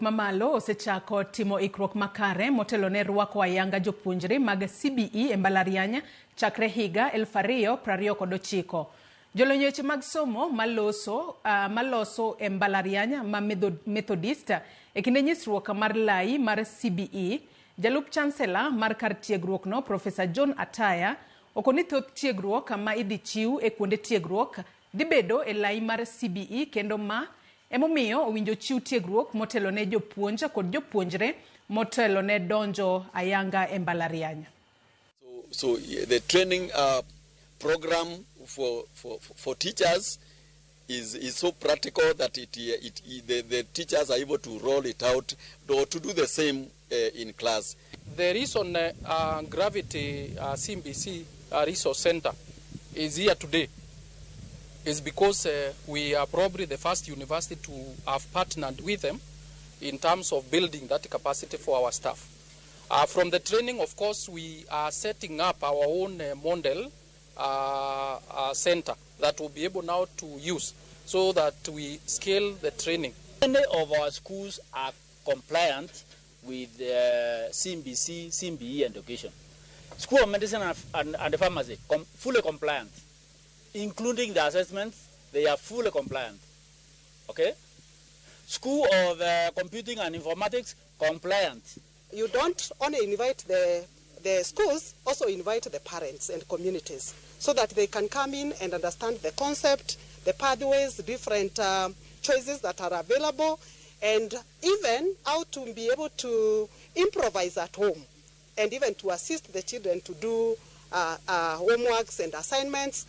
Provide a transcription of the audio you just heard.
Mamalo osechako timo ikruok makare motelo ne rwako ayanga jopuonjre mag CBE e mbalariany chakre higa 2029. Jolony mag somo maloso e mbalariany ma Methodist e kinde nyisruok mar lai mar CBE, jalup chancellor mar kar tiegruok no Professor John Ataya okoni thoth tiegruok ma idhi chiw e kuonde tiegruok dibedo e lai mar CBE kendo ma emomiyo owinjo chiw tiegruok motelo ne jopuonj kod jopuonjre motelo ne donjo ayanga e mbalariany. So the training program for teachers is so practical that the teachers are able to roll it out or to do the same in class. The reason Gravity CBC Resource Center is here today is because we are probably the first university to have partnered with them in terms of building that capacity for our staff. From the training, of course, we are setting up our own model center that will be able now to use so that we scale the training. Many of our schools are compliant with CBE and education. School of Medicine and Pharmacy, fully compliant. Including the assessments, they are fully compliant. Okay? School of Computing and Informatics, compliant. You don't only invite the schools, also invite the parents and communities so that they can come in and understand the concept, the pathways, different choices that are available, and even how to be able to improvise at home and even to assist the children to do homeworks and assignments.